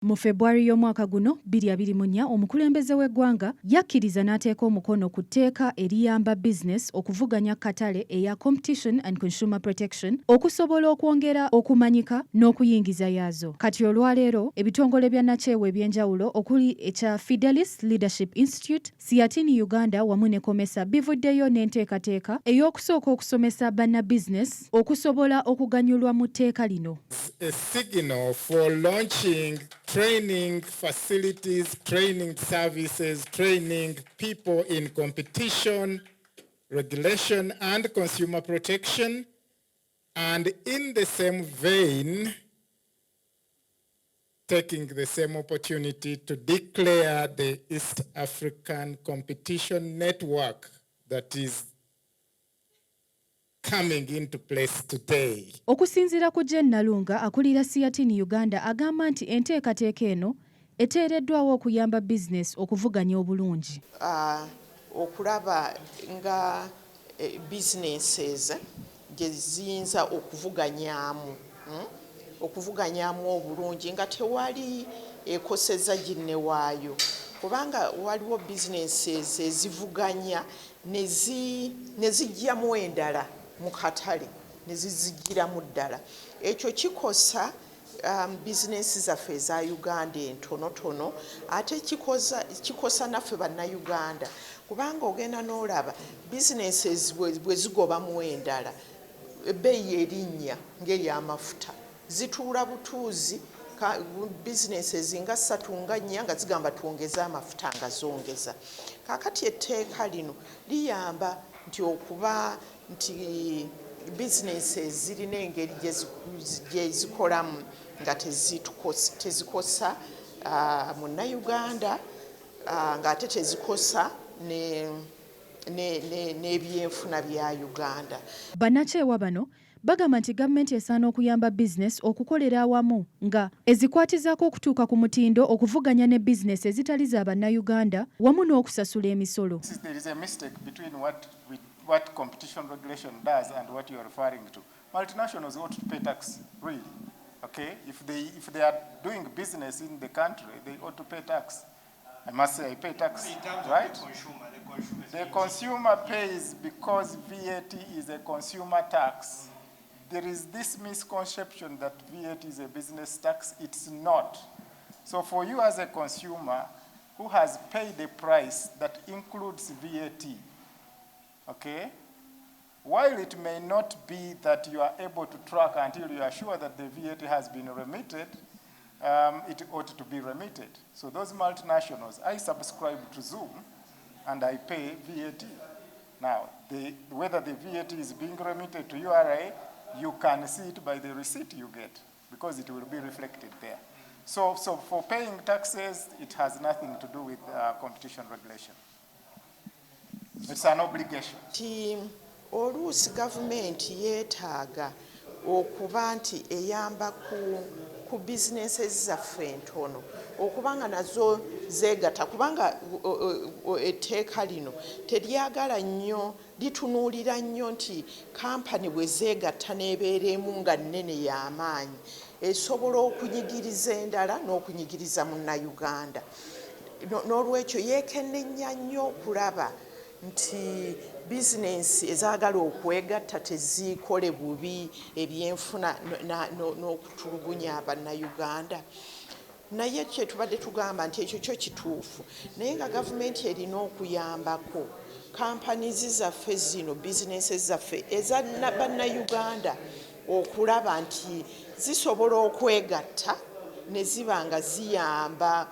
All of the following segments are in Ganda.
Mu February y'omwaka guno 2024 omukulembeze w'eggwanga yakkiriza n'ateeka omukono ku tteeka eriyamba business okuvuganya katale eya Competition and Consumer Protection okusobola okwongera okumanyika n'okuyingiza yaazo. Kati olwaleero ebitongole bya nakyewa eby'enjawulo okuli ekya Fidelis Leadership Institute, Siatini Uganda wamu ne Komesa bivuddeyo n'enteekateeka ey'okusooka okusomesa bannabizinesi okusobola okuganyulwa mu tteeka lino. A signal for launching training facilities, training services, training people in competition, regulation and consumer protection. And in the same vein, taking the same opportunity to declare the East African Competition Network that is coming into place today. Okusinziira ku Jen Nalunga akulira Siatini Uganda agamba nti enteekateeka eno eteereddwawo okuyamba business okuvuganya obulungi. Okulaba nga businesses gye ziyinza okuvuganyaamu obulungi nga tewali ekoseza ginne waayo, kubanga waliwo businesses ezivuganya ne zijjamu endala mu katale ne zizigiramu ddala. Ekyo kikosa business zaffe eza Uganda entonotono, ate kikosa naffe bannayuganda, kubanga ogenda n'olaba businesses bwe zigobamu endala ebbeeyi erinnya ng'ey'amafuta zituula butuuzi businesses nga 3 nga 4 nga zigamba tuongeza amafuta nga zongeza. Kaakati etteeka lino liyamba nti okuba nti businesses zirina engeri gye zikolamu nga tezikosa munnayuganda ng'ate tezikosa n'ebyenfuna bya Uganda. Bannakyewa bano bagamba nti gavumenti esaana okuyamba business okukolera awamu nga ezikwatizaako okutuuka ku mutindo okuvuganya ne business ezitali za bannayuganda wamu n'okusasula emisolo. There is a mistake between what competition regulation does and what you are referring to. Multinationals ought to pay tax, really. Okay, if they are doing business in the country, they ought to pay tax. I must say, I pay tax, right? The consumer pays because VAT is a consumer tax. There is this misconception that VAT is a business tax. It's not. So for you as a consumer who has paid a price that includes VAT, okay, while it may not be that you are able to track until you are sure that the VAT has been remitted, it ought to be remitted. So those multinationals, I subscribe to Zoom and I pay VAT. Now, whether the VAT is being remitted to URA, you can see it by the receipt you get because it will be reflected there. So for paying taxes, it has nothing to do with competition regulation. It's an obligation. Oluusi gavumenti yeetaaga okuba nti eyamba ku businesses zaffe entono okubanga nazo zeegatta, kubanga etteeka lino teryagala nnyo litunuulira nnyo nti kampani bwe zeegatta n'ebeeremu nga nnene y'amaanyi esobola okunyigiriza endala n'okunyigiriza munnayuganda. N'olwekyo yeekennenya nnyo okulaba nti bizinensi ezaagala okwegatta tezikole bubi ebyenfuna n'okutulugunya abannayuganda. Naye kye tubadde tugamba nti ekyo kyo kituufu, naye nga gavumenti erina okuyambako kampanizi zaffe zino, bizinensi zaffe eza bannayuganda okulaba nti zisobola okwegatta ne ziba nga ziyamba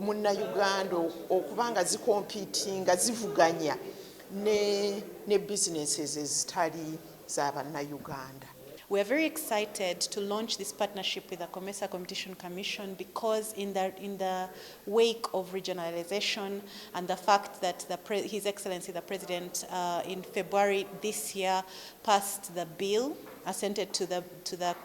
munnayuganda okuba nga zikompitinga zivuganya ne businesses ezitali za bannayuganda. We are very excited to launch this partnership with the COMESA Competition Commission because in the wake of regionalization and the fact that His Excellency the President in February this year passed the bill, assented to the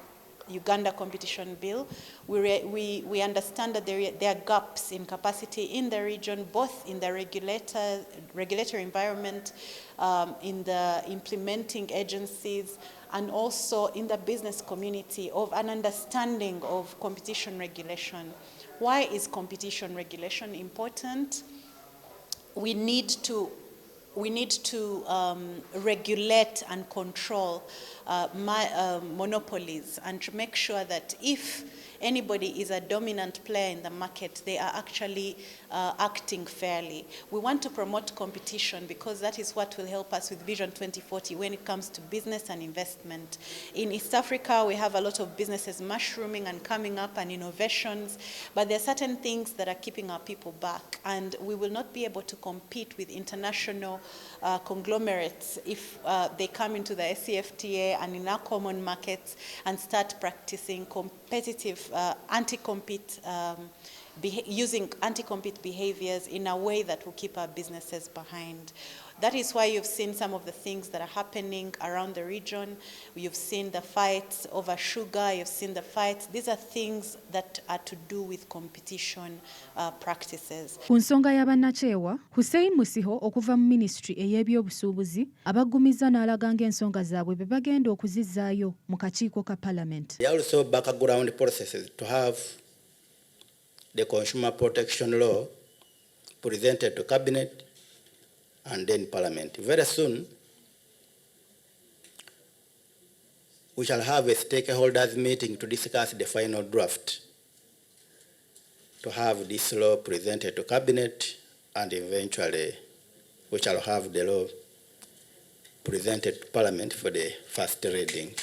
Uganda competition bill. We understand that there are gaps in capacity in the region, both in the regulatory environment, in the implementing agencies, and also in the business community of an understanding of competition regulation. Why is competition regulation important? We need to regulate and control monopolies, and to make sure that if anybody is a dominant player in the market, they are actually acting fairly. We want to promote competition because that is what will help us with Vision 2040 when it comes to business and investment. In East Africa, we have a lot of businesses mushrooming and coming up and innovations, but there are certain things that are keeping our people back, and we will not be able to compete with international conglomerates if they come into the SCFTA and in our common markets and start practicing competitive anti-compete, using anti-compete behaviors in a way that will keep our businesses behind. That is why you've seen some of the things that are happening around the region. You've seen the fights over sugar, you've seen the fights. These are things that are to do with competition practices. Ku nsonga y'abannaceewa, Hussein Musiho okuva mu Ministry ey'ebyobusuubuzi abaggumiza n'alaga ng'ensonga zaabwe be bagenda okuzizzaayo mu kakiiko ka Parliament. There are also background processes to have the consumer protection law presented to Cabinet and then Parliament. Very soon, we shall have a stakeholders meeting to discuss the final draft, to have this law presented to Cabinet, and eventually we shall have the law presented to Parliament for the first reading.